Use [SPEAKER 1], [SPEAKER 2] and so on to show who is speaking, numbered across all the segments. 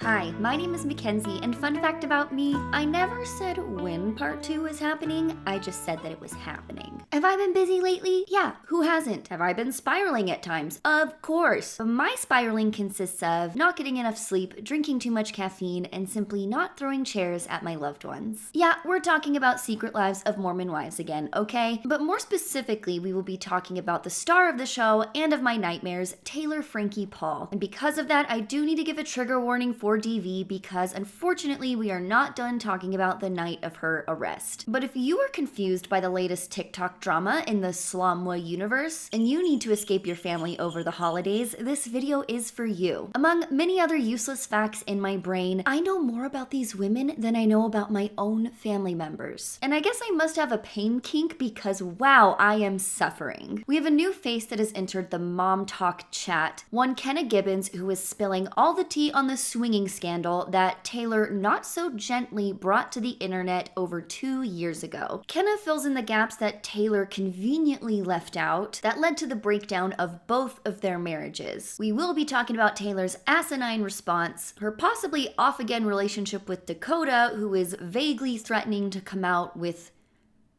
[SPEAKER 1] Hi, my name is Mackenzie, and fun fact about me, I never said when part 2 is happening, I just said that it was happening. Have I been busy lately? Yeah, who hasn't? Have I been spiraling at times? Of course. But my spiraling consists of not getting enough sleep, drinking too much caffeine, and simply not throwing chairs at my loved ones. Yeah, we're talking about Secret Lives of Mormon Wives again, okay? But more specifically, we will be talking about the star of the show and of my nightmares, Taylor Frankie Paul. And because of that, I do need to give a trigger warning for DV because unfortunately we are not done talking about the night of her arrest. But if you are confused by the latest TikTok drama in the SLOMW universe and you need to escape your family over the holidays, this video is for you. Among many other useless facts in my brain, I know more about these women than I know about my own family members. And I guess I must have a pain kink because wow, I am suffering. We have a new face that has entered the Mom Talk chat, one Kenna Gibbons, who is spilling all the tea on the swinging scandal that Taylor not so gently brought to the internet over 2 years ago. Kenna fills in the gaps that Taylor conveniently left out that led to the breakdown of both of their marriages. We will be talking about Taylor's asinine response, her possibly off-again relationship with Dakota, who is vaguely threatening to come out with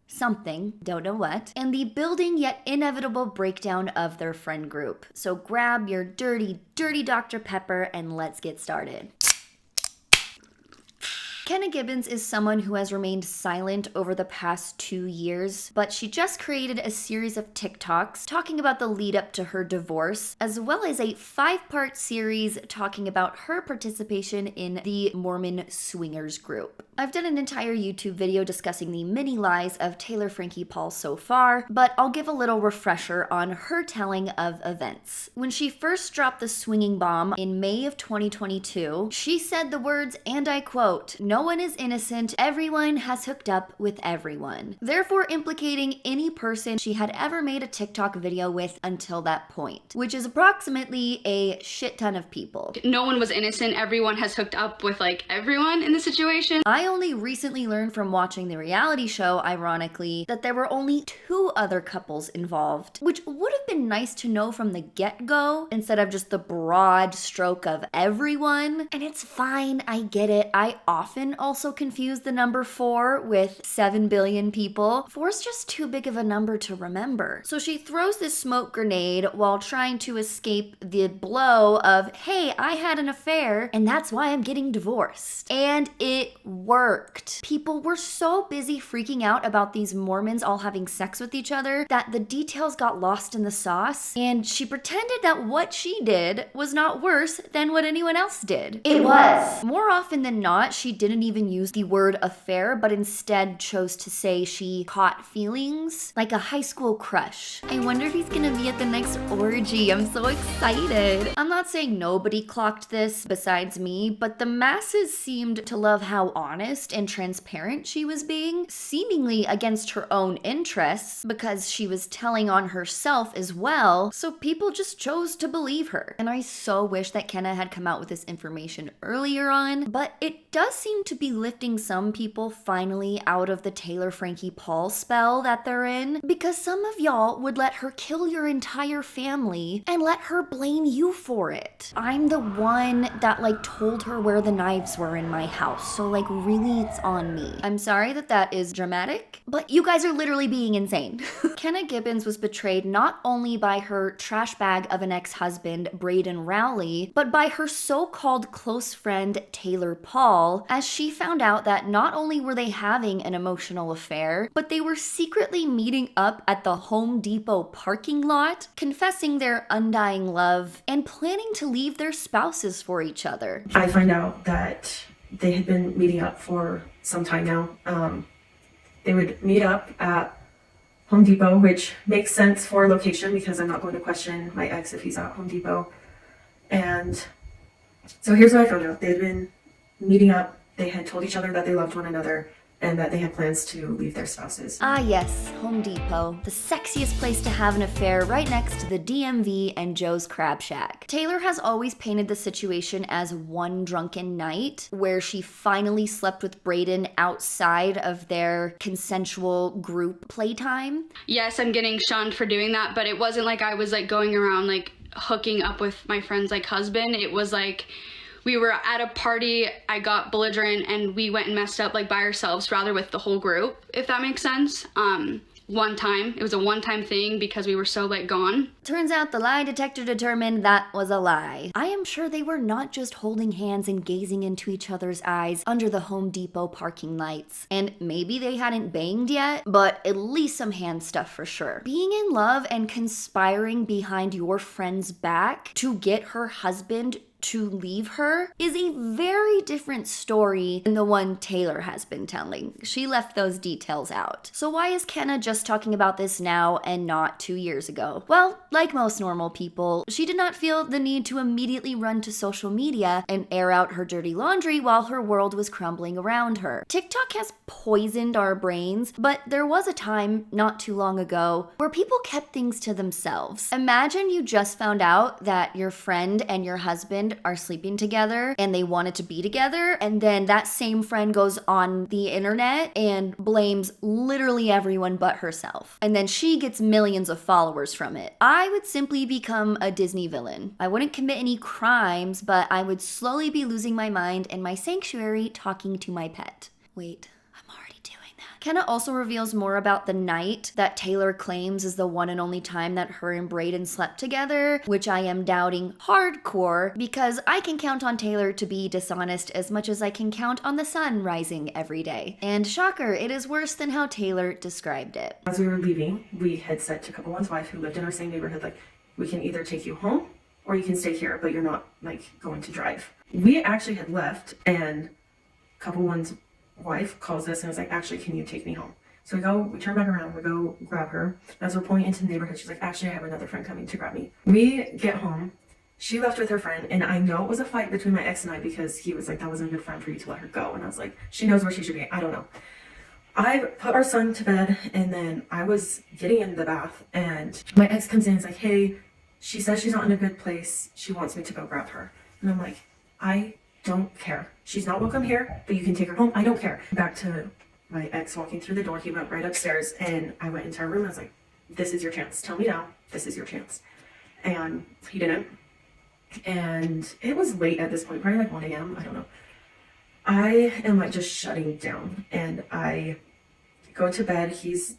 [SPEAKER 1] something, don't know what, and the building yet inevitable breakdown of their friend group. So grab your dirty, dirty Dr. Pepper and let's get started. Kenna Gibbons is someone who has remained silent over the past 2 years, but she just created a series of TikToks talking about the lead up to her divorce, as well as a 5-part series talking about her participation in the Mormon swingers group. I've done an entire YouTube video discussing the many lies of Taylor Frankie Paul so far, but I'll give a little refresher on her telling of events. When she first dropped the swinging bomb in May of 2022, she said the words, and I quote, "No one is innocent, everyone has hooked up with everyone," therefore implicating any person she had ever made a TikTok video with until that point, which is approximately a shit ton of people.
[SPEAKER 2] No one was innocent, everyone has hooked up with like everyone in the situation.
[SPEAKER 1] I only recently learned from watching the reality show, ironically, that there were only 2 other couples involved, which would have been nice to know from the get-go instead of just the broad stroke of everyone. And it's fine, I get it. I often also confuse the number 4 with 7 billion people. 4's just too big of a number to remember. So she throws this smoke grenade while trying to escape the blow of, hey, I had an affair and that's why I'm getting divorced. And it worked. People were so busy freaking out about these Mormons all having sex with each other that the details got lost in the sauce, and she pretended that what she did was not worse than what anyone else did. It was. More often than not, she didn't even use the word affair, but instead chose to say she caught feelings like a high school crush. I wonder if he's gonna be at the next orgy. I'm so excited. I'm not saying nobody clocked this besides me, but the masses seemed to love how honest and transparent she was being, seemingly against her own interests because she was telling on herself as well, so people just chose to believe her. And I so wish that Kenna had come out with this information earlier on, but it does seem to be lifting some people finally out of the Taylor Frankie Paul spell that they're in, because some of y'all would let her kill your entire family and let her blame you for it. I'm the one that like told her where the knives were in my house, so like really it's on me. I'm sorry that that is dramatic, but you guys are literally being insane. Kenna Gibbons was betrayed not only by her trash bag of an ex-husband, Brayden Rowley, but by her so-called close friend, Taylor Paul, as she found out that not only were they having an emotional affair, but they were secretly meeting up at the Home Depot parking lot, confessing their undying love, and planning to leave their spouses for each other.
[SPEAKER 3] I find out that they had been meeting up for some time now. They would meet up at Home Depot, which makes sense for location because I'm not going to question my ex if he's at Home Depot. And so here's what I found out. They had been meeting up. They had told each other that they loved one another and that they had plans to leave their spouses.
[SPEAKER 1] Ah yes, Home Depot, the sexiest place to have an affair right next to the DMV and Joe's Crab Shack. Taylor has always painted the situation as one drunken night where she finally slept with Brayden outside of their consensual group playtime.
[SPEAKER 2] Yes, I'm getting shunned for doing that, but it wasn't like I was like going around like hooking up with my friend's like husband. It was like we were at a party, I got belligerent, and we went and messed up like by ourselves rather with the whole group, if that makes sense. One time. It was a one-time thing because we were so like gone.
[SPEAKER 1] Turns out the lie detector determined that was a lie. I am sure they were not just holding hands and gazing into each other's eyes under the Home Depot parking lights. And maybe they hadn't banged yet, but at least some hand stuff for sure. Being in love and conspiring behind your friend's back to get her husband to leave her is a very different story than the one Taylor has been telling. She left those details out. So why is Kenna just talking about this now and not 2 years ago? Well, like most normal people, she did not feel the need to immediately run to social media and air out her dirty laundry while her world was crumbling around her. TikTok has poisoned our brains, but there was a time not too long ago where people kept things to themselves. Imagine you just found out that your friend and your husband are sleeping together and they wanted to be together, and then that same friend goes on the internet and blames literally everyone but herself, and then she gets millions of followers from it. I would simply become a Disney villain. I wouldn't commit any crimes, but I would slowly be losing my mind in my sanctuary talking to my pet. Wait, I'm already doing that. Kenna also reveals more about the night that Taylor claims is the one and only time that her and Brayden slept together, which I am doubting hardcore because I can count on Taylor to be dishonest as much as I can count on the sun rising every day. And shocker, it is worse than how Taylor described it.
[SPEAKER 3] As we were leaving, we had said to couple one's wife who lived in our same neighborhood, like, we can either take you home or you can stay here, but you're not like going to drive. We actually had left, and couple one's wife calls us and was like, actually, can you take me home? So we turn back around, we go grab her. As we're pulling into the neighborhood, she's like, actually, I have another friend coming to grab me. We get home, she left with her friend, and I know it was a fight between my ex and I because he was like, that wasn't a good friend for you to let her go. And I was like, she knows where she should be, I don't know. I put our son to bed, and then I was getting in the bath, and my ex comes in and is like, hey, she says she's not in a good place, she wants me to go grab her. And I'm like, I don't care. She's not welcome here, but you can take her home. I don't care. Back to my ex walking through the door. He went right upstairs, and I went into our room. And I was like, this is your chance. Tell me now. This is your chance. And he didn't. And it was late at this point, probably like 1 a.m. I don't know. I am like just shutting down, and I go to bed. He's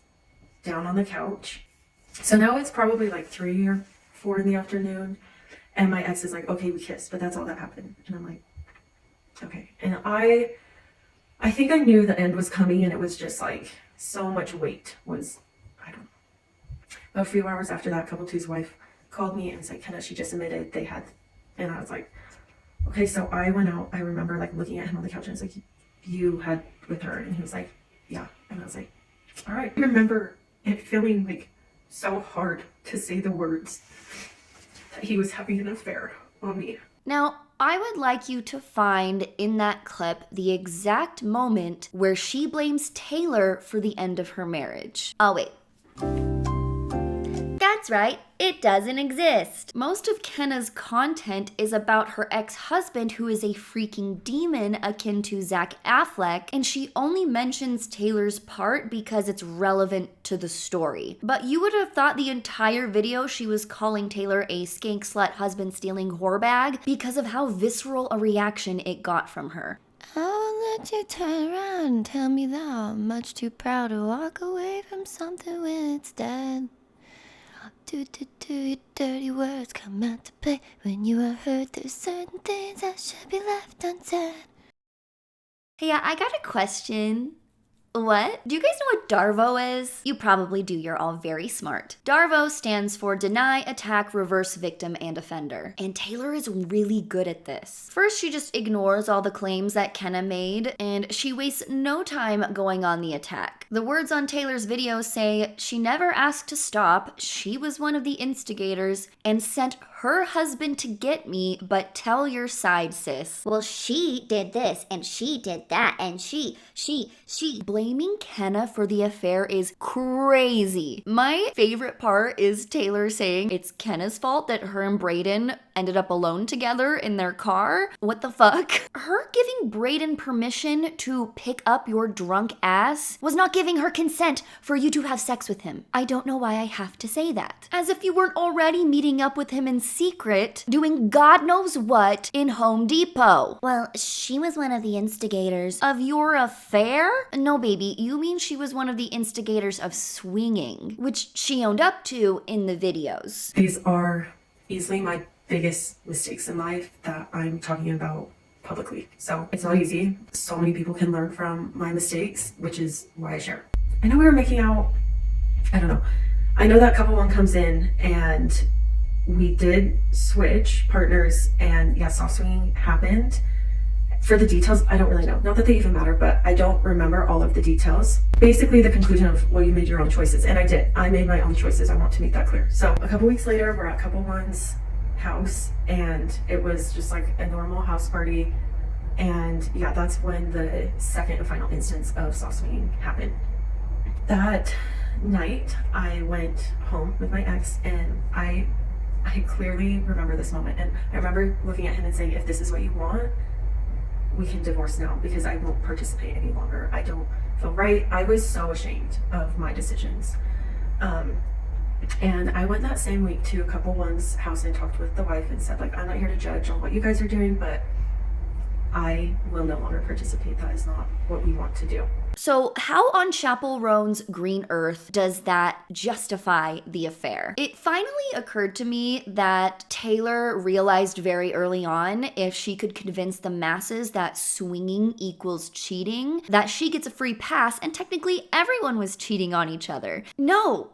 [SPEAKER 3] down on the couch. So now it's probably like 3 or 4 in the afternoon. And my ex is like, okay, we kissed, but that's all that happened. And I'm like, okay. And I think I knew the end was coming, and it was just like so much weight was, I don't know. A few hours after that, couple two's wife called me and was like, Kenna, she just admitted they had, and I was like, okay. So I went out. I remember like looking at him on the couch, and I was like, you had with her? And he was like, yeah. And I was like, all right. I remember it feeling like so hard to say the words that he was having an affair on me.
[SPEAKER 1] Now, I would like you to find in that clip the exact moment where she blames Taylor for the end of her marriage. Oh, wait. That's right, it doesn't exist. Most of Kenna's content is about her ex-husband, who is a freaking demon akin to Zach Affleck, and she only mentions Taylor's part because it's relevant to the story. But you would have thought the entire video she was calling Taylor a skank slut husband-stealing whore bag because of how visceral a reaction it got from her. I'll let you turn around and tell me that I'm much too proud to walk away from something when it's dead. Your dirty words come out to play when you are hurt. There's certain things that should be left unsaid. Hey, I got a question. What? Do you guys know what DARVO is? You probably do, you're all very smart. DARVO stands for Deny, Attack, Reverse, Victim, and Offender. And Taylor is really good at this. First, she just ignores all the claims that Kenna made, and she wastes no time going on the attack. The words on Taylor's video say, she never asked to stop, she was one of the instigators, and sent her husband to get me, but tell your side, sis. Well, she did this, and she did that, and she blamed blaming Kenna for the affair is crazy. My favorite part is Taylor saying it's Kenna's fault that her and Brayden ended up alone together in their car. What the fuck? Her giving Brayden permission to pick up your drunk ass was not giving her consent for you to have sex with him. I don't know why I have to say that. As if you weren't already meeting up with him in secret, doing God knows what in Home Depot. Well, she was one of the instigators of your affair? No, baby, you mean she was one of the instigators of swinging, which she owned up to in the videos.
[SPEAKER 3] These are easily my biggest mistakes in life that I'm talking about publicly. So it's not easy. So many people can learn from my mistakes, which is why I share. I know we were making out, I don't know. I know that couple one comes in and we did switch partners and yeah, soft swinging happened. For the details, I don't really know. Not that they even matter, but I don't remember all of the details. Basically the conclusion of, well, you made your own choices. And I did. I made my own choices. I want to make that clear. So a couple weeks later, we're at couple one's house and it was just like a normal house party. And yeah, that's when the second and final instance of soft swinging happened. That night, I went home with my ex and I clearly remember this moment. And I remember looking at him and saying, if this is what you want, we can divorce now because I won't participate any longer. I don't feel right. I was so ashamed of my decisions. And I went that same week to couple one's house and talked with the wife and said, like, I'm not here to judge on what you guys are doing, but I will no longer participate. That is not what we want to do.
[SPEAKER 1] So how on Chapel Roan's green earth does that justify the affair? It finally occurred to me that Taylor realized very early on if she could convince the masses that swinging equals cheating, that she gets a free pass and technically everyone was cheating on each other. No,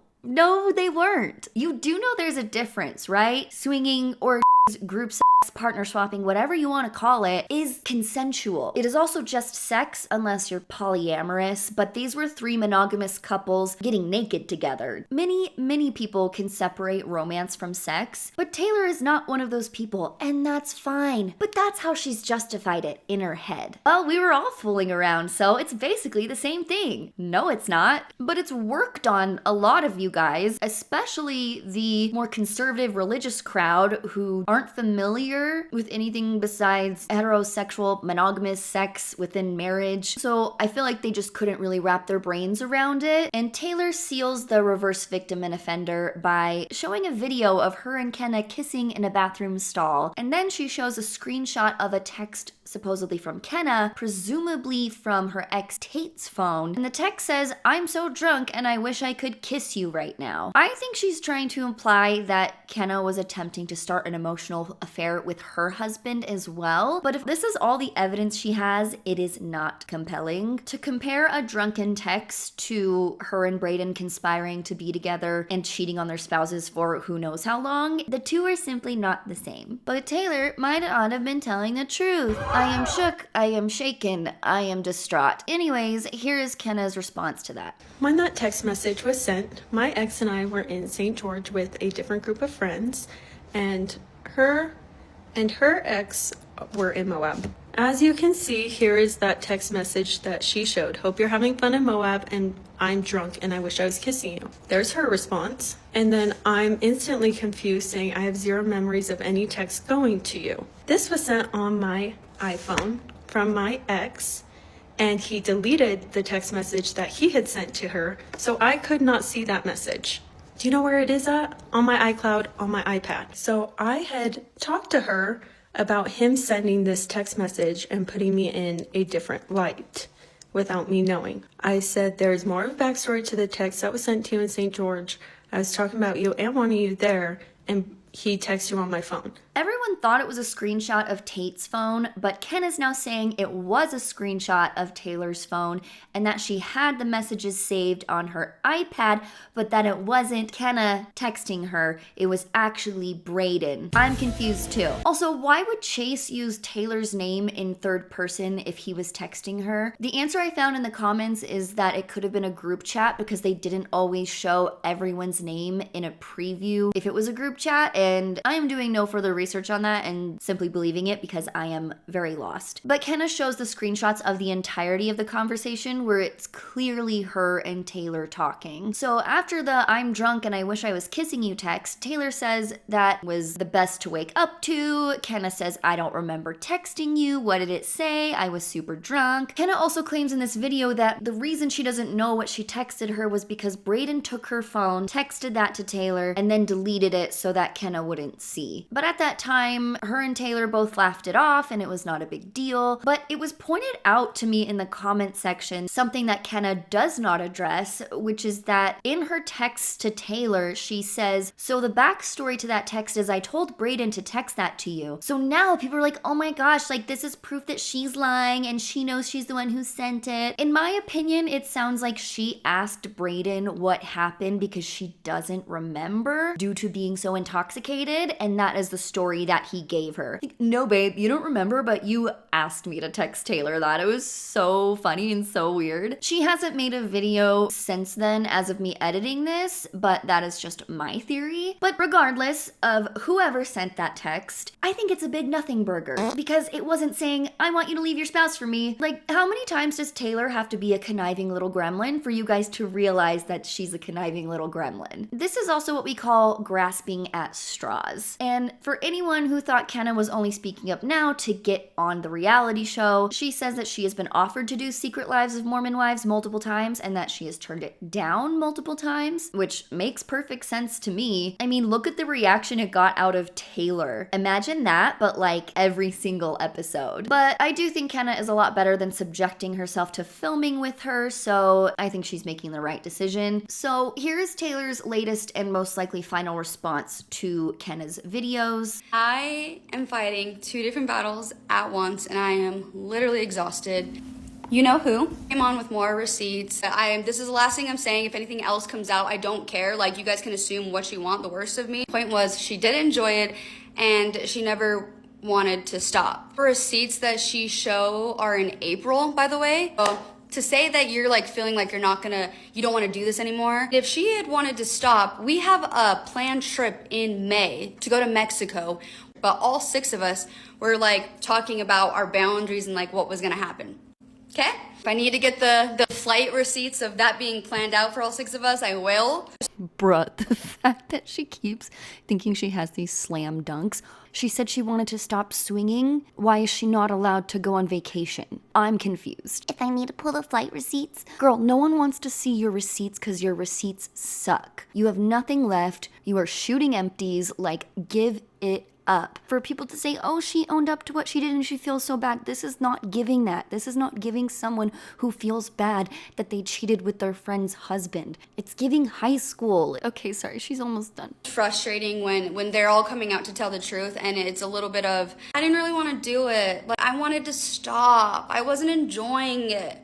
[SPEAKER 1] they weren't. You do know there's a difference, right? Swinging or group sex, partner swapping, whatever you want to call it, is consensual. It is also just sex unless you're polyamorous, but these were 3 monogamous couples getting naked together. Many people can separate romance from sex, but Taylor is not one of those people, and that's fine. But that's how she's justified it in her head. Well, we were all fooling around, so it's basically the same thing. No, it's not, but it's worked on a lot of you guys, especially the more conservative religious crowd who aren't familiar with anything besides heterosexual monogamous sex within marriage. So I feel like they just couldn't really wrap their brains around it. And Taylor seals the reverse victim and offender by showing a video of her and Kenna kissing in a bathroom stall. And then she shows a screenshot of a text supposedly from Kenna, presumably from her ex Tate's phone. And the text says, "I'm so drunk and I wish I could kiss you right now." I think she's trying to imply that Kenna was attempting to start an emotional affair with her husband as well. But if this is all the evidence she has, it is not compelling. To compare a drunken text to her and Brayden conspiring to be together and cheating on their spouses for who knows how long, the two are simply not the same. But Taylor might not have been telling the truth. I am shook, I am shaken, I am distraught. Anyways, here is Kenna's response to that.
[SPEAKER 4] When that text message was sent, my ex and I were in St. George with a different group of friends, and her ex were in Moab. As you can see, here is that text message that she showed. "Hope you're having fun in Moab, and I'm drunk and I wish I was kissing you." There's her response. And then I'm instantly confused, saying, "I have zero memories of any text going to you." This was sent on my iPhone from my ex, and he deleted the text message that he had sent to her, so I could not see that message. Do you know where it is at? On my iCloud, on my iPad. So I had talked to her about him sending this text message and putting me in a different light without me knowing. I said, "There's more of a backstory to the text that was sent to you in St. George. I was talking about you and wanting you there, and he texts you on my phone."
[SPEAKER 1] Everyone thought it was a screenshot of Tate's phone, but Ken is now saying it was a screenshot of Taylor's phone and that she had the messages saved on her iPad, but that it wasn't Kenna texting her, it was actually Brayden. I'm confused too. Also, why would Chase use Taylor's name in third person if he was texting her? The answer I found in the comments is that it could have been a group chat because they didn't always show everyone's name in a preview if it was a group chat, and I am doing no further research on that and simply believing it because I am very lost. But Kenna shows the screenshots of the entirety of the conversation where it's clearly her and Taylor talking. So after the "I'm drunk and I wish I was kissing you" text, Taylor says that was the best to wake up to. Kenna says, "I don't remember texting you. What did it say? I was super drunk." Kenna also claims in this video that the reason she doesn't know what she texted her was because Brayden took her phone, texted that to Taylor, and then deleted it so that Kenna wouldn't see. But at that time, her and Taylor both laughed it off and it was not a big deal. But it was pointed out to me in the comment section something that Kenna does not address, which is that in her text to Taylor, she says, "So the backstory to that text is I told Brayden to text that to you." So now people are like, oh my gosh, like this is proof that she's lying and she knows she's the one who sent it. In my opinion, it sounds like she asked Brayden what happened because she doesn't remember due to being so intoxicated, and that is the story that he gave her. Like, no babe, you don't remember, but you asked me to text Taylor that. It was so funny and so weird. She hasn't made a video since then as of me editing this, but that is just my theory. But regardless of whoever sent that text, I think it's a big nothing burger because it wasn't saying, "I want you to leave your spouse for me." Like, how many times does Taylor have to be a conniving little gremlin for you guys to realize that she's a conniving little gremlin? This is also what we call grasping at straws. And for anyone who thought Kenna was only speaking up now to get on the reality show, she says that she has been offered to do Secret Lives of Mormon Wives multiple times and that she has turned it down multiple times, which makes perfect sense to me. I mean, look at the reaction it got out of Taylor. Imagine that, but like every single episode. But I do think Kenna is a lot better than subjecting herself to filming with her, so I think she's making the right decision. So here is Taylor's latest and most likely final response to Kenna's videos.
[SPEAKER 2] I am fighting 2 different battles at once and I am literally exhausted. You know who came on with more receipts. This is the last thing I'm saying. If anything else comes out, I don't care. Like, you guys can assume what you want, the worst of me. Point was, she did enjoy it and she never wanted to stop. Her receipts that she show are in April, by the way. So to say that you're like feeling like you don't want to do this anymore. If she had wanted to stop, we have a planned trip in May to go to Mexico, but all 6 of us were like talking about our boundaries and like what was gonna happen. Okay? If I need to get the flight receipts of that being planned out for all 6 of us, I will.
[SPEAKER 1] Bruh, the fact that she keeps thinking she has these slam dunks. She said she wanted to stop swinging. Why is she not allowed to go on vacation? I'm confused. If I need to pull the flight receipts. Girl, no one wants to see your receipts because your receipts suck. You have nothing left. You are shooting empties. Like, give it up. For people to say, oh, she owned up to what she did and she feels so bad. This is not giving that. This is not giving someone who feels bad that they cheated with their friend's husband. It's giving high school. Okay, sorry, she's almost done.
[SPEAKER 2] Frustrating when they're all coming out to tell the truth and it's a little bit of, I didn't really want to do it. Like, I wanted to stop. I wasn't enjoying it.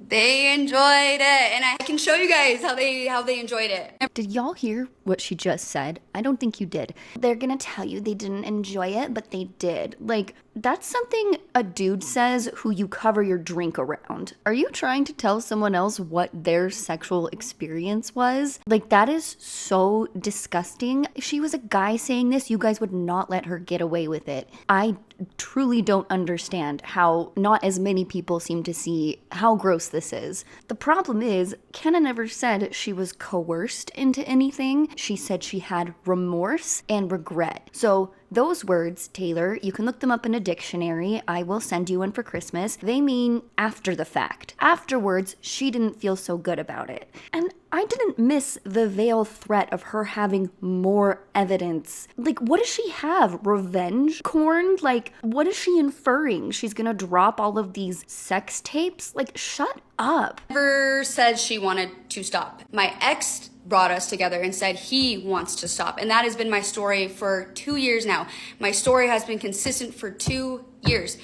[SPEAKER 2] They enjoyed it, and I can show you guys how they enjoyed it.
[SPEAKER 1] Did y'all hear what she just said? I don't think you did. They're gonna tell you they didn't enjoy it, but they did. Like, that's something a dude says who you cover your drink around. Are you trying to tell someone else what their sexual experience was? Like, that is so disgusting. If she was a guy saying this, you guys would not let her get away with it. I truly don't understand how not as many people seem to see how gross this is. The problem is, Kenna never said she was coerced into anything. She said she had remorse and regret. So those words, Taylor, you can look them up in a dictionary. I will send you one for Christmas. They mean after the fact. Afterwards, she didn't feel so good about it. And I didn't miss the veiled threat of her having more evidence. Like, what does she have? Revenge porn? Like, what is she inferring? She's gonna drop all of these sex tapes? Like, shut up.
[SPEAKER 2] Never said she wanted to stop. My ex brought us together and said he wants to stop. And that has been my story for 2 years now. My story has been consistent for 2 years.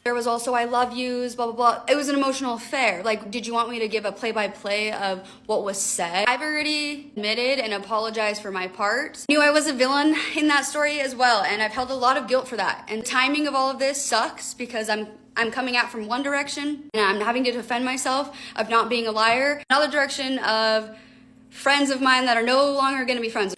[SPEAKER 2] There was also I love yous, blah, blah, blah. It was an emotional affair. Like, did you want me to give a play-by-play of what was said? I've already admitted and apologized for my part. Knew I was a villain in that story as well, and I've held a lot of guilt for that. And the timing of all of this sucks because I'm coming out from one direction and I'm having to defend myself of not being a liar. Another direction of friends of mine that are no longer gonna be friends.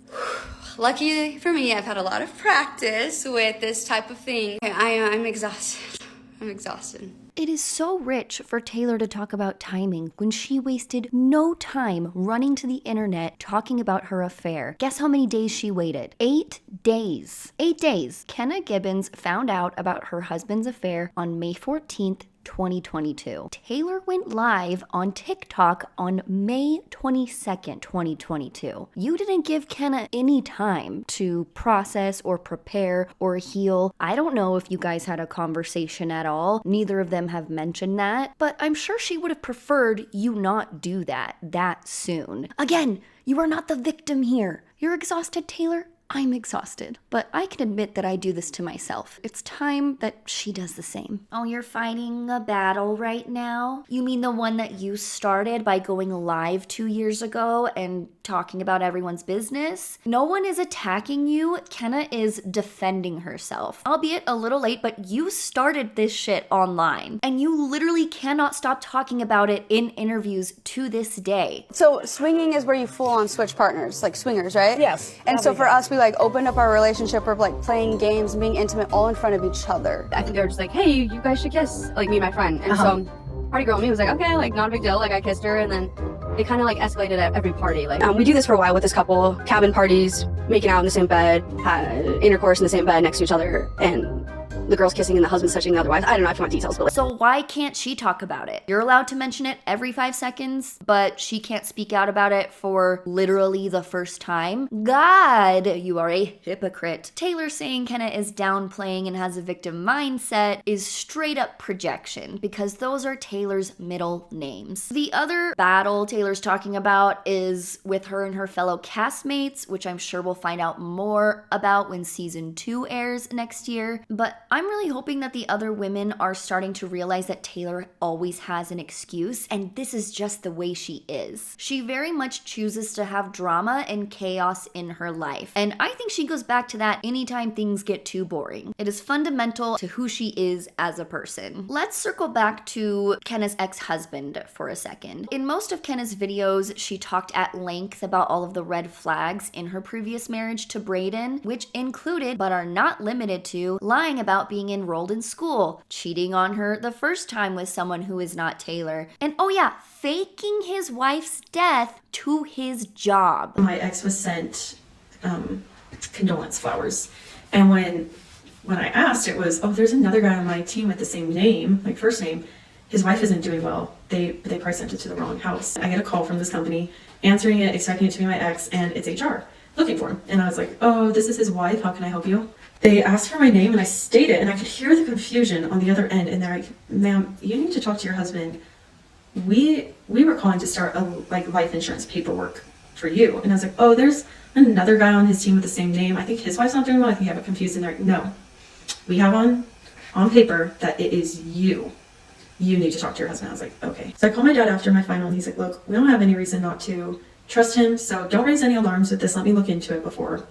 [SPEAKER 2] Lucky for me, I've had a lot of practice with this type of thing. I'm exhausted. I'm exhausted.
[SPEAKER 1] It is so rich for Taylor to talk about timing when she wasted no time running to the internet talking about her affair. Guess how many days she waited? 8 days. 8 days. Kenna Gibbons found out about her husband's affair on May 14th, 2022. Taylor went live on TikTok on May 22nd, 2022. You didn't give Kenna any time to process or prepare or heal. I don't know if you guys had a conversation at all. Neither of them have mentioned that, but I'm sure she would have preferred you not do that soon. Again, you are not the victim here. You're exhausted, Taylor. I'm exhausted, but I can admit that I do this to myself. It's time that she does the same. Oh, you're fighting a battle right now? You mean the one that you started by going live 2 years ago and talking about everyone's business? No one is attacking you. Kenna is defending herself. Albeit a little late, but you started this shit online, and you literally cannot stop talking about it in interviews to this day.
[SPEAKER 2] So swinging is where you full on switch partners, like swingers, right?
[SPEAKER 5] Yes.
[SPEAKER 2] And so for us, we like opened up our relationship of like playing games and being intimate all in front of each other.
[SPEAKER 5] I think they were just like, hey, you guys should kiss, like me and my friend. And so party girl me was like, okay, like not a big deal. Like I kissed her, and then it kind of like escalated at every party. Like
[SPEAKER 2] We do this for a while with this couple, cabin parties, making out in the same bed, intercourse in the same bed next to each other, and the girl's kissing and the husband's touching the other wife. I don't know if you want details, but
[SPEAKER 1] So why can't she talk about it? You're allowed to mention it every 5 seconds, but she can't speak out about it for literally the first time? God, you are a hypocrite. Taylor saying Kenna is downplaying and has a victim mindset is straight up projection, because those are Taylor's middle names. The other battle Taylor's talking about is with her and her fellow castmates, which I'm sure we'll find out more about when season 2 airs next year. But I'm really hoping that the other women are starting to realize that Taylor always has an excuse, and this is just the way she is. She very much chooses to have drama and chaos in her life, and I think she goes back to that anytime things get too boring. It is fundamental to who she is as a person. Let's circle back to Kenna's ex-husband for a second. In most of Kenna's videos, she talked at length about all of the red flags in her previous marriage to Brayden, which included, but are not limited to, lying about being enrolled in school, cheating on her the first time with someone who is not Taylor, and oh yeah, faking his wife's death to his job.
[SPEAKER 3] My ex was sent condolence flowers, and when I asked, it was, oh, there's another guy on my team with the same name, like first name. His wife isn't doing well. They probably sent it to the wrong house. I get a call from this company, answering it, expecting it to be my ex, and it's HR looking for him. And I was like, oh, this is his wife. How can I help you? They asked for my name and I stated, and I could hear the confusion on the other end. And they're like, ma'am, you need to talk to your husband. We were calling to start a life insurance paperwork for you. And I was like, oh, there's another guy on his team with the same name. I think his wife's not doing well. I think you have it confused. And they're like, no, we have on paper that it is you. You need to talk to your husband. I was like, okay. So I called my dad after my final, and he's like, look, we don't have any reason not to trust him. So don't raise any alarms with this. Let me look into it before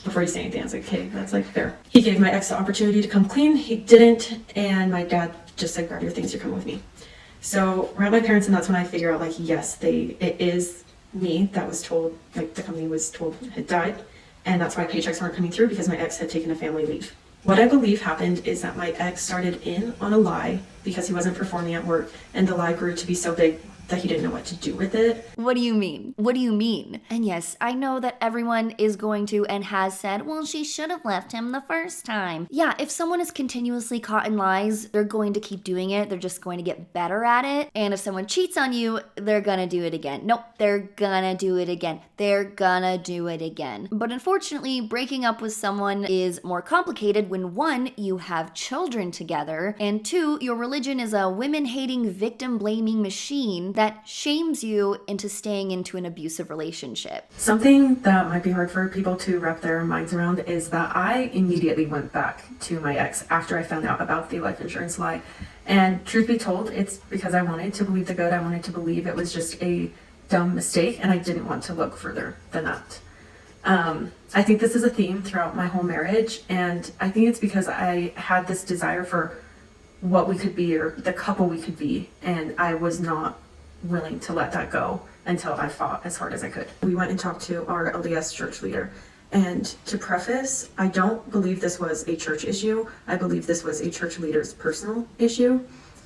[SPEAKER 3] you say anything. I was like, okay, that's like fair. He gave my ex the opportunity to come clean. He didn't. And my dad just said, grab your things, you're coming with me. So we're at my parents, and that's when I figure out, like, yes, it is me that was told, like the company was told had died. And that's why paychecks weren't coming through, because my ex had taken a family leave. What I believe happened is that my ex started in on a lie because he wasn't performing at work, and the lie grew to be so big that he didn't know what to do with it.
[SPEAKER 1] What do you mean? What do you mean? And yes, I know that everyone is going to and has said, well, she should have left him the first time. Yeah, if someone is continuously caught in lies, they're going to keep doing it. They're just going to get better at it. And if someone cheats on you, they're gonna do it again. Nope, they're gonna do it again. They're gonna do it again. But unfortunately, breaking up with someone is more complicated when 1, you have children together, and 2, your religion is a women-hating, victim-blaming machine that shames you into staying into an abusive relationship.
[SPEAKER 3] Something that might be hard for people to wrap their minds around is that I immediately went back to my ex after I found out about the life insurance lie. And truth be told, it's because I wanted to believe the good. I wanted to believe it was just a dumb mistake, and I didn't want to look further than that. I think this is a theme throughout my whole marriage, and I think it's because I had this desire for what we could be, or the couple we could be, and I was not willing to let that go until I fought as hard as I could. We went and talked to our LDS church leader, And to preface, I don't believe this was a church issue. I believe this was a church leader's personal issue.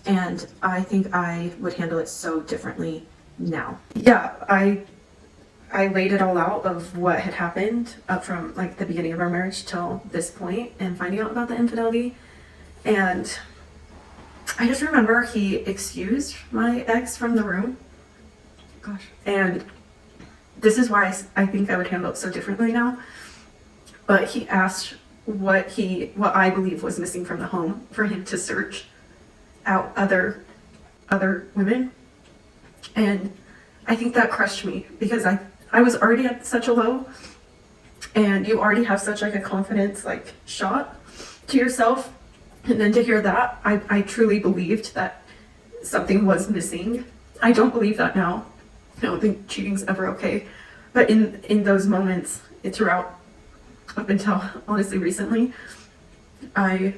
[SPEAKER 3] And I think I would handle it so differently now. Yeah, I laid it all out of what had happened up from like the beginning of our marriage till this point and finding out about the infidelity. And I just remember he excused my ex from the room. Gosh. And this is why I think I would handle it so differently now. But he asked what I believe was missing from the home for him to search out other women. And I think that crushed me because I was already at such a low, and you already have such like a confidence like shot to yourself. And then to hear that, I truly believed that something was missing. I don't believe that now. I don't think cheating's ever okay. But in those moments, throughout, up until honestly recently, I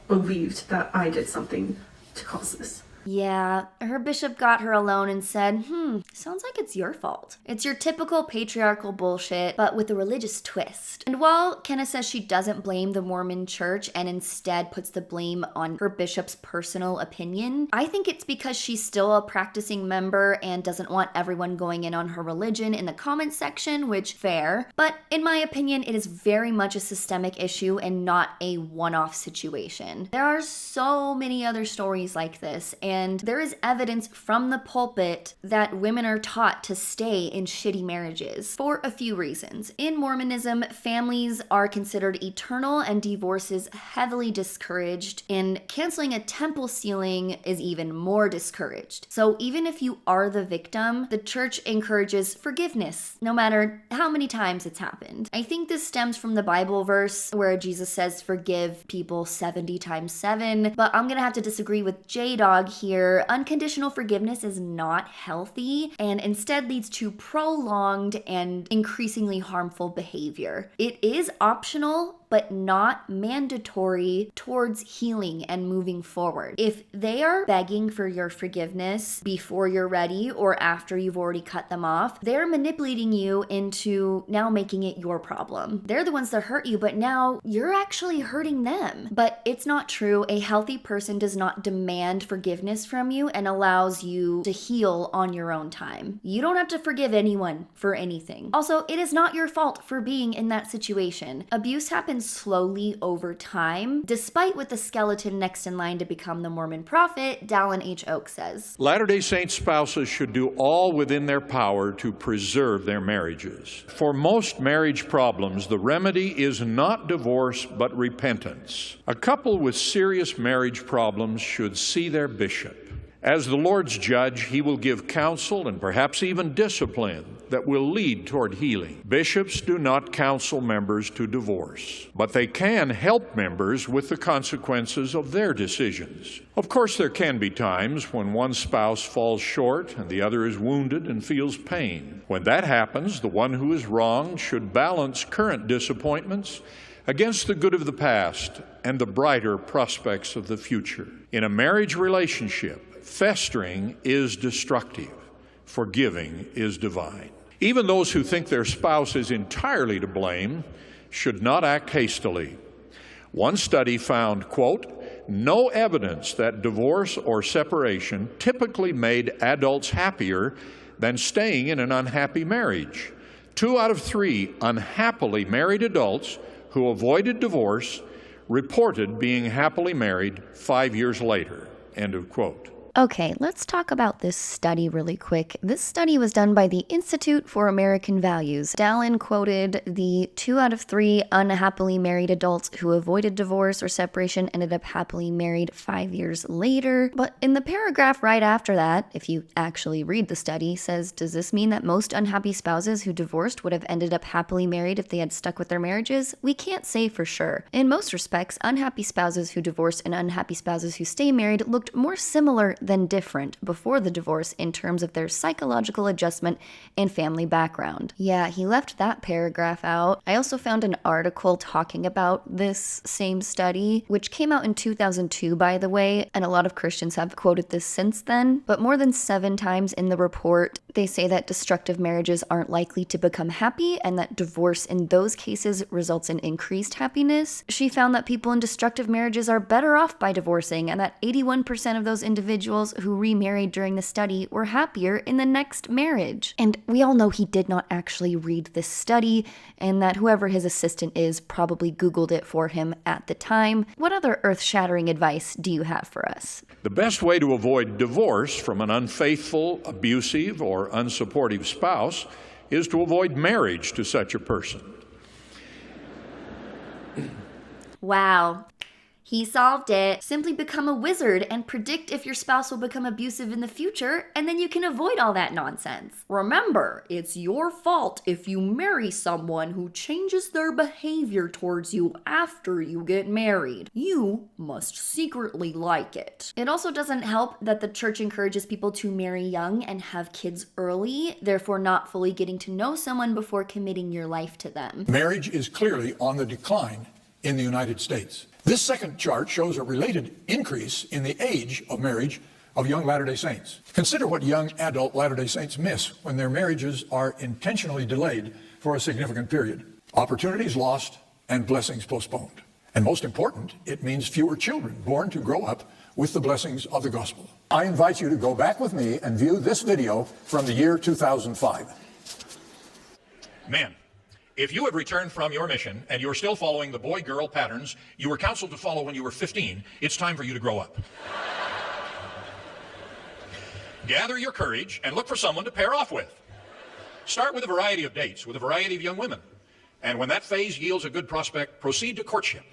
[SPEAKER 3] believed that I did something to cause this.
[SPEAKER 1] Yeah, her bishop got her alone and said, sounds like it's your fault. It's your typical patriarchal bullshit, but with a religious twist. And while Kenna says she doesn't blame the Mormon church and instead puts the blame on her bishop's personal opinion, I think it's because she's still a practicing member and doesn't want everyone going in on her religion in the comments section, which fair. But in my opinion, it is very much a systemic issue and not a one-off situation. There are so many other stories like this, and there is evidence from the pulpit that women are taught to stay in shitty marriages for a few reasons. In Mormonism, families are considered eternal and divorce is heavily discouraged, and canceling a temple ceiling is even more discouraged. So even if you are the victim, the church encourages forgiveness, no matter how many times it's happened. I think this stems from the Bible verse where Jesus says forgive people 70 times 7, but I'm gonna have to disagree with J-Dog here. Unconditional forgiveness is not healthy and instead leads to prolonged and increasingly harmful behavior. It is optional, but not mandatory towards healing and moving forward. If they are begging for your forgiveness before you're ready or after you've already cut them off, they're manipulating you into now making it your problem. They're the ones that hurt you, but now you're actually hurting them. But it's not true. A healthy person does not demand forgiveness from you and allows you to heal on your own time. You don't have to forgive anyone for anything. Also, it is not your fault for being in that situation. Abuse happens slowly over time, despite what the skeleton next in line to become the Mormon prophet, Dallin H. Oak, says.
[SPEAKER 6] Latter-day Saint spouses should do all within their power to preserve their marriages. For most marriage problems, the remedy is not divorce, but repentance. A couple with serious marriage problems should see their bishop. As the Lord's judge, he will give counsel and perhaps even discipline that will lead toward healing. Bishops do not counsel members to divorce, but they can help members with the consequences of their decisions. Of course, there can be times when one spouse falls short and the other is wounded and feels pain. When that happens, the one who is wronged should balance current disappointments against the good of the past and the brighter prospects of the future. In a marriage relationship, festering is destructive. Forgiving is divine. Even those who think their spouse is entirely to blame should not act hastily. One study found, quote, no evidence that divorce or separation typically made adults happier than staying in an unhappy marriage. 2 out of 3 unhappily married adults who avoided divorce reported being happily married 5 years later, end of quote.
[SPEAKER 1] Okay, let's talk about this study really quick. This study was done by the Institute for American Values. Dallin quoted the 2 out of 3 unhappily married adults who avoided divorce or separation ended up happily married 5 years later. But in the paragraph right after that, if you actually read the study, says, does this mean that most unhappy spouses who divorced would have ended up happily married if they had stuck with their marriages? We can't say for sure. In most respects, unhappy spouses who divorced and unhappy spouses who stay married looked more similar than different before the divorce in terms of their psychological adjustment and family background. Yeah, he left that paragraph out. I also found an article talking about this same study, which came out in 2002, by the way, and a lot of Christians have quoted this since then, but more than 7 times in the report, they say that destructive marriages aren't likely to become happy and that divorce in those cases results in increased happiness. She found that people in destructive marriages are better off by divorcing and that 81% of those individuals who remarried during the study were happier in the next marriage. And we all know he did not actually read this study and that whoever his assistant is probably Googled it for him at the time. What other earth-shattering advice do you have for us?
[SPEAKER 6] The best way to avoid divorce from an unfaithful, abusive, or unsupportive spouse is to avoid marriage to such a person.
[SPEAKER 1] Wow. He solved it. Simply become a wizard and predict if your spouse will become abusive in the future, and then you can avoid all that nonsense. Remember, it's your fault if you marry someone who changes their behavior towards you after you get married. You must secretly like it. It also doesn't help that the church encourages people to marry young and have kids early, therefore not fully getting to know someone before committing your life to them.
[SPEAKER 7] Marriage is clearly on the decline in the United States. This second chart shows a related increase in the age of marriage of young Latter-day Saints. Consider what young adult Latter-day Saints miss when their marriages are intentionally delayed for a significant period. Opportunities lost and blessings postponed. And most important, it means fewer children born to grow up with the blessings of the gospel. I invite you to go back with me and view this video from the year 2005.
[SPEAKER 8] Men, if you have returned from your mission and you're still following the boy-girl patterns you were counseled to follow when you were 15, it's time for you to grow up. Gather your courage and look for someone to pair off with. Start with a variety of dates with a variety of young women. And when that phase yields a good prospect, proceed to courtship.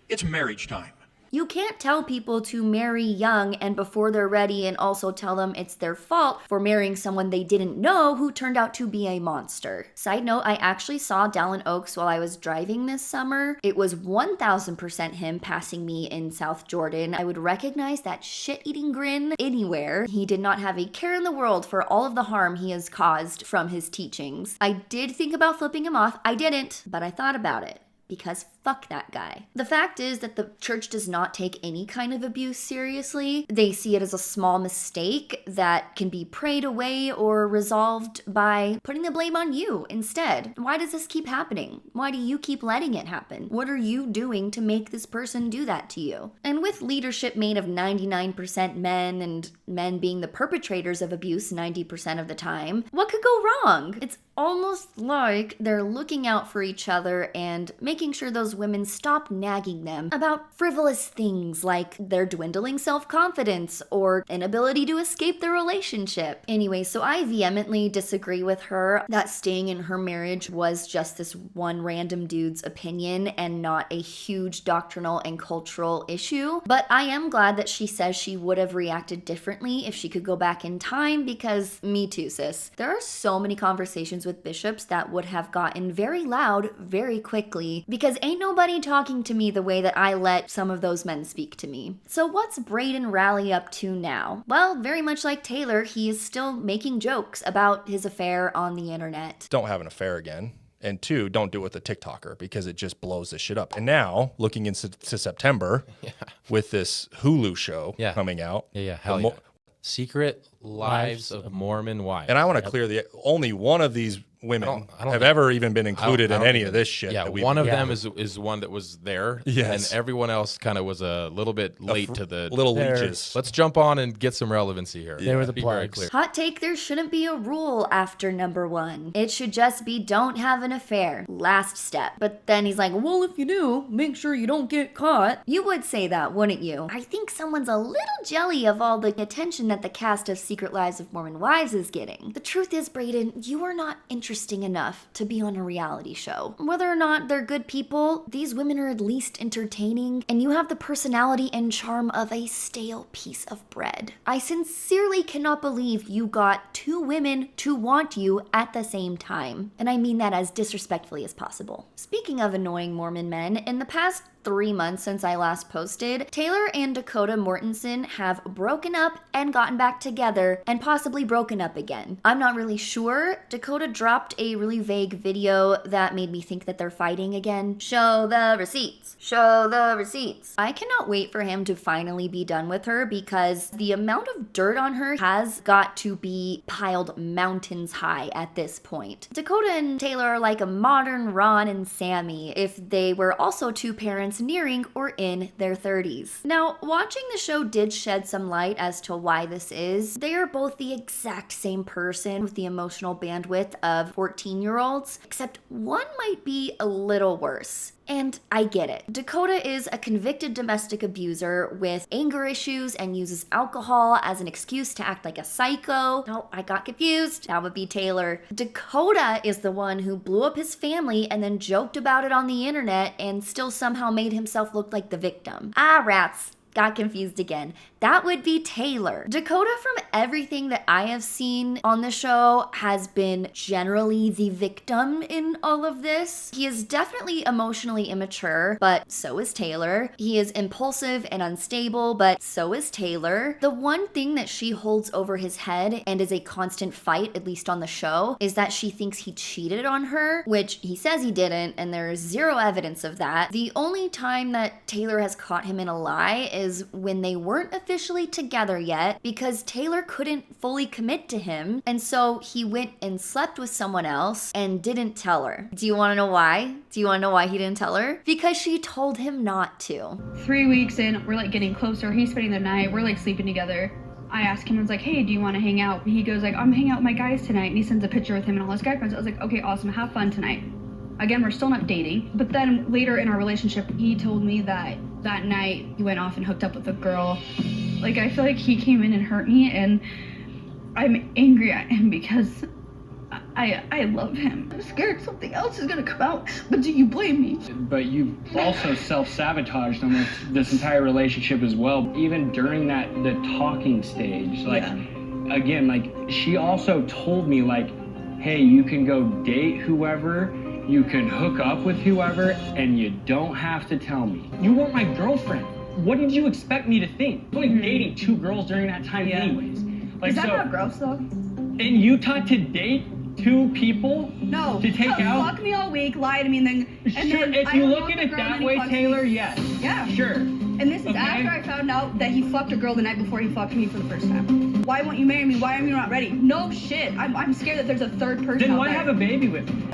[SPEAKER 8] It's marriage time.
[SPEAKER 1] You can't tell people to marry young and before they're ready and also tell them it's their fault for marrying someone they didn't know who turned out to be a monster. Side note, I actually saw Dallin Oaks while I was driving this summer. It was 1000% him passing me in South Jordan. I would recognize that shit-eating grin anywhere. He did not have a care in the world for all of the harm he has caused from his teachings. I did think about flipping him off. I didn't, but I thought about it. Because fuck that guy. The fact is that the church does not take any kind of abuse seriously. They see it as a small mistake that can be prayed away or resolved by putting the blame on you instead. Why does this keep happening? Why do you keep letting it happen? What are you doing to make this person do that to you? And with leadership made of 99% men and men being the perpetrators of abuse 90% of the time, what could go wrong? It's almost like they're looking out for each other and making sure those women stop nagging them about frivolous things like their dwindling self-confidence or inability to escape the relationship. Anyway, so I vehemently disagree with her that staying in her marriage was just this one random dude's opinion and not a huge doctrinal and cultural issue. But I am glad that she says she would have reacted differently if she could go back in time, because me too, sis. There are so many conversations with bishops that would have gotten very loud very quickly because ain't nobody talking to me the way that I let some of those men speak to me. So what's Brayden Rowley up to now? Well, very much like Taylor, he is still making jokes about his affair on the internet.
[SPEAKER 9] Don't have an affair again. And 2, don't do it with a TikToker because it just blows this shit up. And now, looking into September with this Hulu show coming out.
[SPEAKER 10] Hell yeah. Secret Lives of Mormon Wives.
[SPEAKER 9] And I want to clear only one of these women have ever even been included in any of this shit.
[SPEAKER 10] Yeah, one of them is one that was there.
[SPEAKER 9] Yes.
[SPEAKER 10] And everyone else kind of was a little bit late to the
[SPEAKER 9] little leeches.
[SPEAKER 10] Let's jump on and get some relevancy here.
[SPEAKER 11] They were the plugs.
[SPEAKER 1] Hot take, there shouldn't be a rule after number 1. It should just be don't have an affair. Last step. But then he's like, well, if you do, make sure you don't get caught. You would say that, wouldn't you? I think someone's a little jelly of all the attention that the cast of Secret Lives of Mormon Wives is getting. The truth is, Brayden, you are not interesting enough to be on a reality show. Whether or not they're good people, these women are at least entertaining, and you have the personality and charm of a stale piece of bread. I sincerely cannot believe you got 2 women to want you at the same time, and I mean that as disrespectfully as possible. Speaking of annoying Mormon men, in the past 3 months since I last posted, Taylor and Dakota Mortensen have broken up and gotten back together and possibly broken up again. I'm not really sure. Dakota dropped a really vague video that made me think that they're fighting again. Show the receipts. Show the receipts. I cannot wait for him to finally be done with her because the amount of dirt on her has got to be piled mountains high at this point. Dakota and Taylor are like a modern Ron and Sammy if they were also two parents nearing or in their 30s. Now, watching the show did shed some light as to why this is. They are both the exact same person with the emotional bandwidth of 14-year-olds, except one might be a little worse. And I get it. Dakota is a convicted domestic abuser with anger issues and uses alcohol as an excuse to act like a psycho. No, I got confused. That would be Taylor. Dakota is the one who blew up his family and then joked about it on the internet and still somehow made himself look like the victim. Ah, rats. Got confused again. That would be Taylor. Dakota, from everything that I have seen on the show, has been generally the victim in all of this. He is definitely emotionally immature, but so is Taylor. He is impulsive and unstable, but so is Taylor. The one thing that she holds over his head and is a constant fight, at least on the show, is that she thinks he cheated on her, which he says he didn't, and there's zero evidence of that. The only time that Taylor has caught him in a lie is when they weren't officially together yet because Taylor couldn't fully commit to him, and so he went and slept with someone else and didn't tell her. Do you want to know why? Do you want to know why he didn't tell her? Because she told him not to.
[SPEAKER 11] 3 weeks in, we're like getting closer. He's spending the night. We're like sleeping together. I asked him, I was like, hey, do you want to hang out? He goes like, I'm hanging out with my guys tonight. And he sends a picture with him and all his guy friends. I was like, okay, awesome. Have fun tonight. Again, we're still not dating. But then later in our relationship, he told me that that night he went off and hooked up with a girl. Like, I feel like he came in and hurt me, and I'm angry at him because I love him. I'm scared something else is gonna come out, but do you blame me?
[SPEAKER 12] But you've also self-sabotaged almost this entire relationship as well. Even during the talking stage, like, again, like, she also told me, like, hey, you can go date whoever, you can hook up with whoever, and you don't have to tell me. You weren't my girlfriend. What did you expect me to think? I was only dating 2 girls during that time anyways. Like,
[SPEAKER 11] is that not gross though?
[SPEAKER 12] In Utah to date 2 people?
[SPEAKER 11] No.
[SPEAKER 12] To take out?
[SPEAKER 11] Fuck me all week, lie to me, and then
[SPEAKER 12] If you look at it that way, Taylor, yes.
[SPEAKER 11] Yeah.
[SPEAKER 12] Sure.
[SPEAKER 11] And this is after I found out that he fucked a girl the night before he fucked me for the first time. Why won't you marry me? Why are you not ready? No shit. I'm scared that there's a third person.
[SPEAKER 12] Then
[SPEAKER 11] out
[SPEAKER 12] why
[SPEAKER 11] there.
[SPEAKER 12] have a baby with me?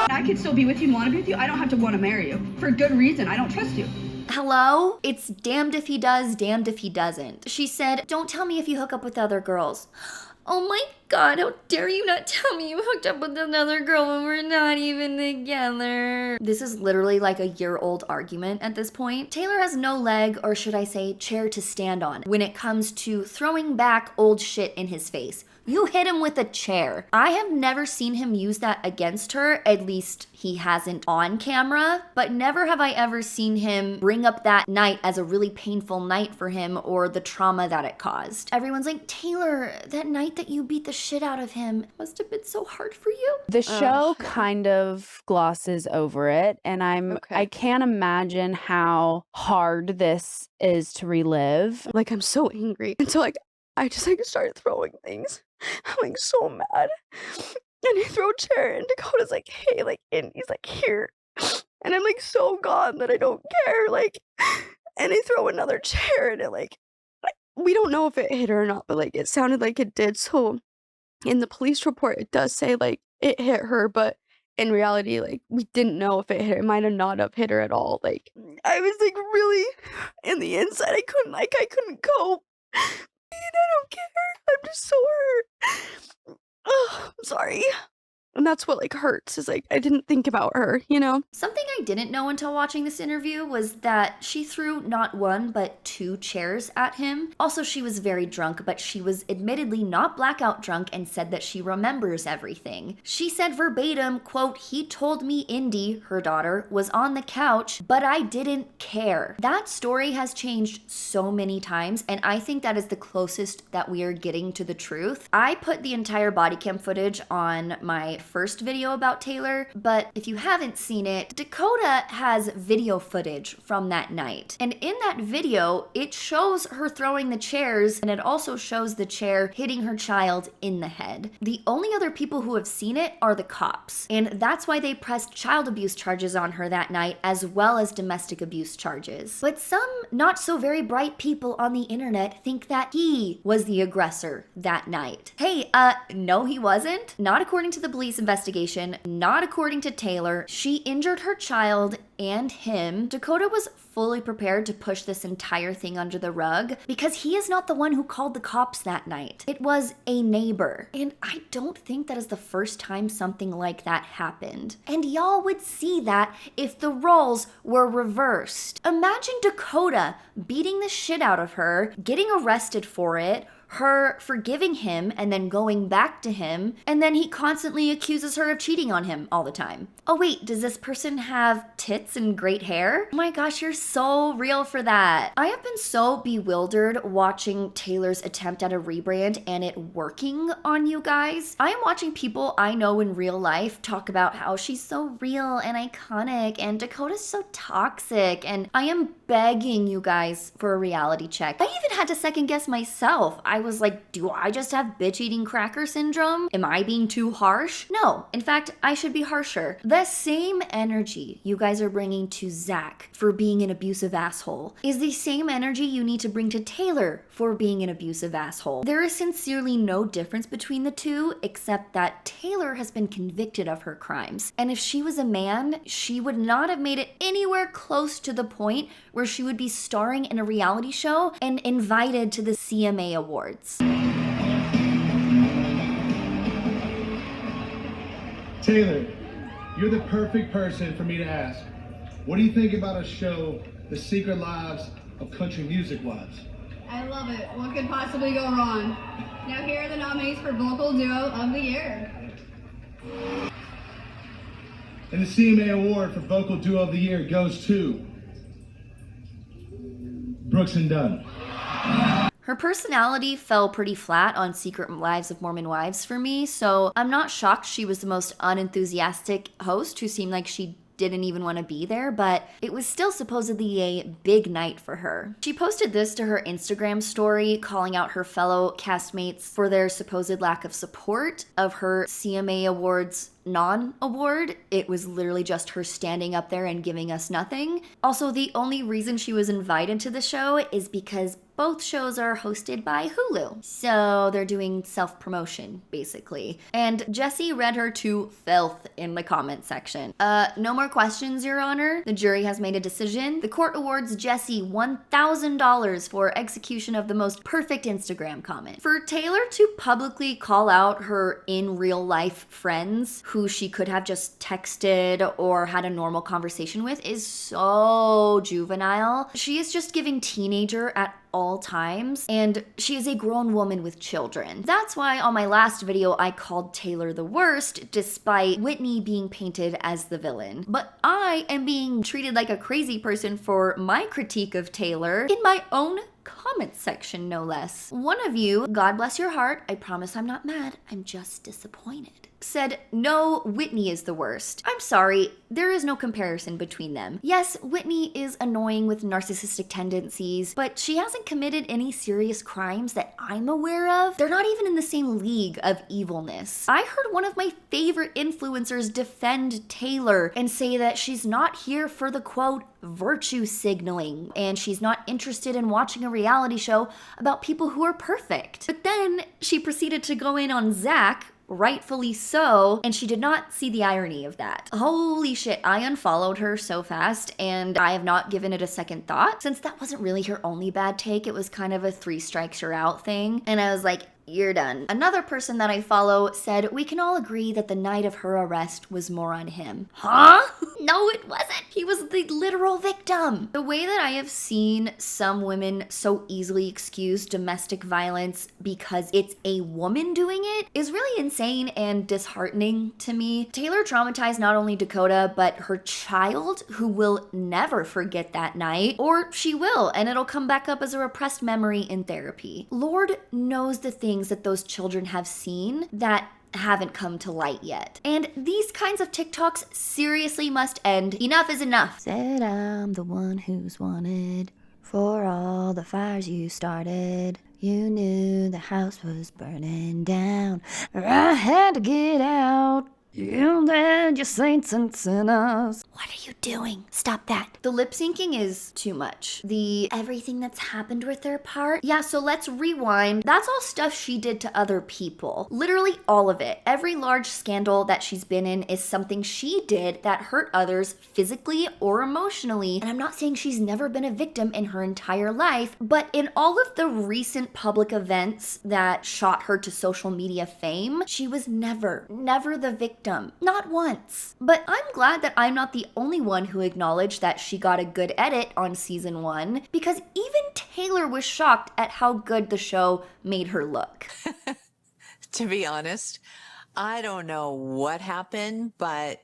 [SPEAKER 11] I could still be with you and want to be with you. I don't have to want to marry you. For good reason. I don't trust you.
[SPEAKER 1] Hello? It's damned if he does, damned if he doesn't. She said, don't tell me if you hook up with other girls. Oh my god, how dare you not tell me you hooked up with another girl when we're not even together. This is literally like a year-old argument at this point. Taylor has no leg, or should I say chair, to stand on when it comes to throwing back old shit in his face. You hit him with a chair. I have never seen him use that against her, at least he hasn't on camera, but never have I ever seen him bring up that night as a really painful night for him or the trauma that it caused. Everyone's like, Taylor, that night that you beat the shit out of him must have been so hard for you.
[SPEAKER 13] The show kind of glosses over it, and I can't imagine how hard this is to relive.
[SPEAKER 5] Like, I'm so angry. And so, like, I just, like, started throwing things. I'm, like, so mad. And I throw a chair, and Dakota's like, hey, like, and he's like, here. And I'm, like, so gone that I don't care, like, and I throw another chair, and it, like, we don't know if it hit her or not, but, like, it sounded like it did. So in the police report, it does say, like, it hit her, but in reality, like, we didn't know if it hit her. It might have not have hit her at all. Like, I was, like, really, in the inside, I couldn't cope. And I don't care. I'm just so hurt. Oh, I'm sorry. And that's what, like, hurts, is, like, I didn't think about her, you know?
[SPEAKER 1] Something I didn't know until watching this interview was that she threw not 1, but 2 chairs at him. Also, she was very drunk, but she was admittedly not blackout drunk and said that she remembers everything. She said verbatim, quote, he told me Indy, her daughter, was on the couch, but I didn't care. That story has changed so many times, and I think that is the closest that we are getting to the truth. I put the entire body cam footage on my first video about Taylor, but if you haven't seen it, Dakota has video footage from that night. And in that video, it shows her throwing the chairs, and it also shows the chair hitting her child in the head. The only other people who have seen it are the cops, and that's why they pressed child abuse charges on her that night, as well as domestic abuse charges. But some not so very bright people on the internet think that he was the aggressor that night. Hey, no he wasn't. Not according to the police investigation, not according to Taylor. She injured her child and him. Dakota was fully prepared to push this entire thing under the rug because he is not the one who called the cops that night. It was a neighbor. And I don't think that is the first time something like that happened. And y'all would see that if the roles were reversed. Imagine Dakota beating the shit out of her, getting arrested for it, her forgiving him and then going back to him, and then he constantly accuses her of cheating on him all the time. Oh wait, does this person have tits and great hair? Oh my gosh, you're so real for that. I have been so bewildered watching Taylor's attempt at a rebrand and it working on you guys. I am watching people I know in real life talk about how she's so real and iconic and Dakota's so toxic, and I am begging you guys for a reality check. I even had to second guess myself. I was like, do I just have bitch-eating cracker syndrome? Am I being too harsh? No, in fact, I should be harsher. The same energy you guys are bringing to Zach for being an abusive asshole is the same energy you need to bring to Taylor for being an abusive asshole. There is sincerely no difference between the two, except that Taylor has been convicted of her crimes. And if she was a man, she would not have made it anywhere close to the point where she would be starring in a reality show and invited to the CMA Awards.
[SPEAKER 14] Taylor, you're the perfect person for me to ask. What do you think about a show, The Secret Lives of Country Music Wives?
[SPEAKER 11] I love it. What could possibly go wrong? Now here are the nominees for Vocal Duo of the Year.
[SPEAKER 14] And the CMA Award for Vocal Duo of the Year goes to Brooks and Dunn.
[SPEAKER 1] Her personality fell pretty flat on Secret Lives of Mormon Wives for me, so I'm not shocked she was the most unenthusiastic host who seemed like she didn't even want to be there, but it was still supposedly a big night for her. She posted this to her Instagram story, calling out her fellow castmates for their supposed lack of support of her CMA Awards non-award. It was literally just her standing up there and giving us nothing. Also, the only reason she was invited to the show is because both shows are hosted by Hulu. So they're doing self-promotion, basically. And Jesse read her to filth in the comment section. No more questions, Your Honor. The jury has made a decision. The court awards Jesse $1,000 for execution of the most perfect Instagram comment. For Taylor to publicly call out her in real life friends who she could have just texted or had a normal conversation with is so juvenile. She is just giving teenager at all times, and she is a grown woman with children. That's why on my last video I called Taylor the worst, despite Whitney being painted as the villain. But I am being treated like a crazy person for my critique of Taylor in my own comment section, no less. One of you, God bless your heart, I promise I'm not mad, I'm just disappointed, said, no, Whitney is the worst. I'm sorry, there is no comparison between them. Yes, Whitney is annoying with narcissistic tendencies, but she hasn't committed any serious crimes that I'm aware of. They're not even in the same league of evilness. I heard one of my favorite influencers defend Taylor and say that she's not here for the quote, virtue signaling, and she's not interested in watching a reality show about people who are perfect. But then she proceeded to go in on Zach, rightfully so, and she did not see the irony of that. Holy shit, I unfollowed her so fast, and I have not given it a second thought, since that wasn't really her only bad take. It was kind of a 3 strikes you're out thing, and I was like, you're done. Another person that I follow said, we can all agree that the night of her arrest was more on him. Huh? No, it wasn't. He was the literal victim. The way that I have seen some women so easily excuse domestic violence because it's a woman doing it is really insane and disheartening to me. Taylor traumatized not only Dakota, but her child, who will never forget that night, or she will, and it'll come back up as a repressed memory in therapy. Lord knows the things that those children have seen that haven't come to light yet. And these kinds of TikToks seriously must end. Enough is enough. Said I'm the one who's wanted for all the fires you started. You knew the house was burning down. I had to get out. You led your saints and sinners. What are you doing? Stop that. The lip syncing is too much. The everything that's happened with her part. Yeah, so let's rewind. That's all stuff she did to other people. Literally all of it. Every large scandal that she's been in is something she did that hurt others physically or emotionally. And I'm not saying she's never been a victim in her entire life, but in all of the recent public events that shot her to social media fame, she was never the victim. Not once. But I'm glad that I'm not the only one who acknowledged that she got a good edit on season 1, because even Taylor was shocked at how good the show made her look.
[SPEAKER 15] To be honest, I don't know what happened, but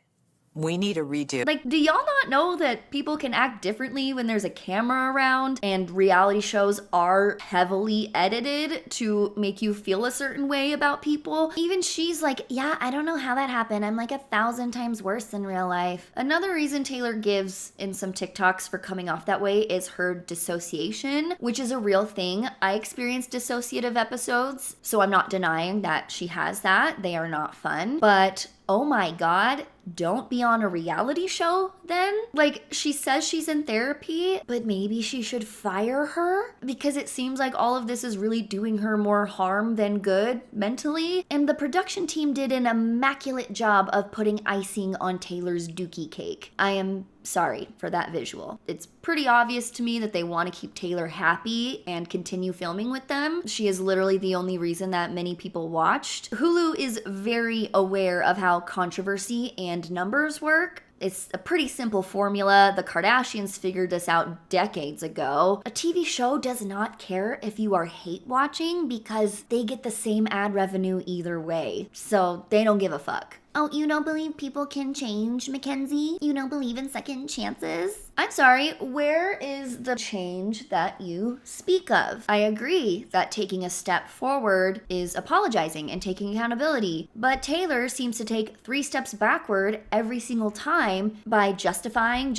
[SPEAKER 15] we need a redo.
[SPEAKER 1] Like, do y'all not know that people can act differently when there's a camera around, and reality shows are heavily edited to make you feel a certain way about people? Even she's like, yeah, I don't know how that happened. I'm like 1,000 times worse in real life. Another reason Taylor gives in some TikToks for coming off that way is her dissociation, which is a real thing. I experienced dissociative episodes, so I'm not denying that she has that. They are not fun. But oh my God, don't be on a reality show then? Like, she says she's in therapy, but maybe she should fire her because it seems like all of this is really doing her more harm than good mentally. And the production team did an immaculate job of putting icing on Taylor's dookie cake. I am sorry for that visual. It's pretty obvious to me that they want to keep Taylor happy and continue filming with them. She is literally the only reason that many people watched. Hulu is very aware of how controversy and numbers work. It's a pretty simple formula. The Kardashians figured this out decades ago. A TV show does not care if you are hate watching because they get the same ad revenue either way. So they don't give a fuck. Oh, you don't believe people can change, Mackenzie? You don't believe in second chances? I'm sorry, where is the change that you speak of? I agree that taking a step forward is apologizing and taking accountability, but Taylor seems to take 3 steps backward every single time by justifying.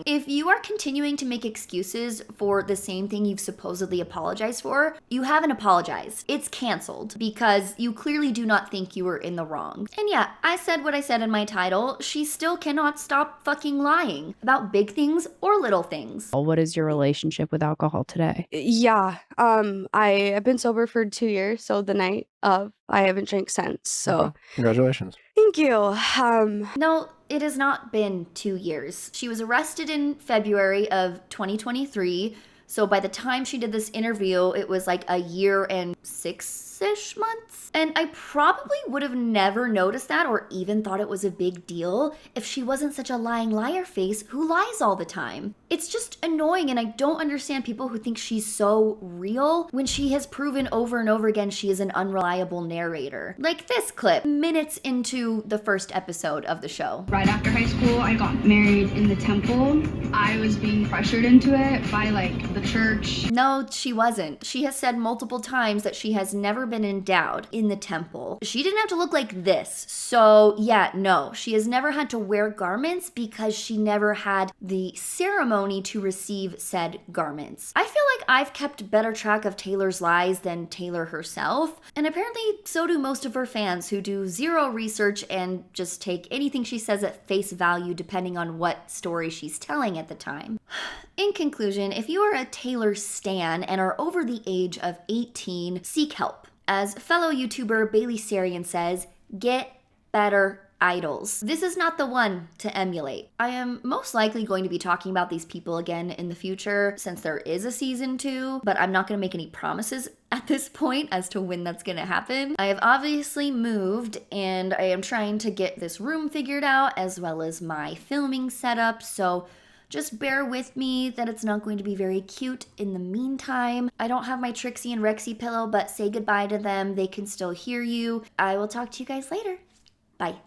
[SPEAKER 1] If you are continuing to make excuses for the same thing you've supposedly apologized for, you haven't apologized. It's canceled because you clearly do not think you were in the wrong. And yeah, I said what I said in my title. She still cannot stop fucking lying about big things or little things.
[SPEAKER 13] What is your relationship with alcohol today?
[SPEAKER 16] Yeah, I have been sober for 2 years, so the night of, I haven't drank since, so.
[SPEAKER 17] Okay. Congratulations.
[SPEAKER 16] Thank you.
[SPEAKER 1] No, it has not been 2 years. She was arrested in February of 2023. So by the time she did this interview, it was like a year and 6-ish months. And I probably would have never noticed that or even thought it was a big deal if she wasn't such a lying liar face who lies all the time. It's just annoying, and I don't understand people who think she's so real when she has proven over and over again she is an unreliable narrator. Like this clip, minutes into the first episode of the show.
[SPEAKER 11] Right after high school, I got married in the temple. I was being pressured into it by like the church.
[SPEAKER 1] No, she wasn't. She has said multiple times that she has never been endowed in the temple. She didn't have to look like this. So yeah, no, she has never had to wear garments because she never had the ceremony to receive said garments. I feel like I've kept better track of Taylor's lies than Taylor herself, and apparently so do most of her fans who do zero research and just take anything she says at face value depending on what story she's telling at the time. In conclusion, if you are a Taylor stan and are over the age of 18, seek help. As fellow YouTuber Bailey Sarian says, get better idols. This is not the one to emulate. I am most likely going to be talking about these people again in the future since there is a season 2, but I'm not going to make any promises at this point as to when that's going to happen. I have obviously moved and I am trying to get this room figured out as well as my filming setup, so just bear with me that it's not going to be very cute in the meantime. I don't have my Trixie and Rexy pillow, but say goodbye to them. They can still hear you. I will talk to you guys later. Bye.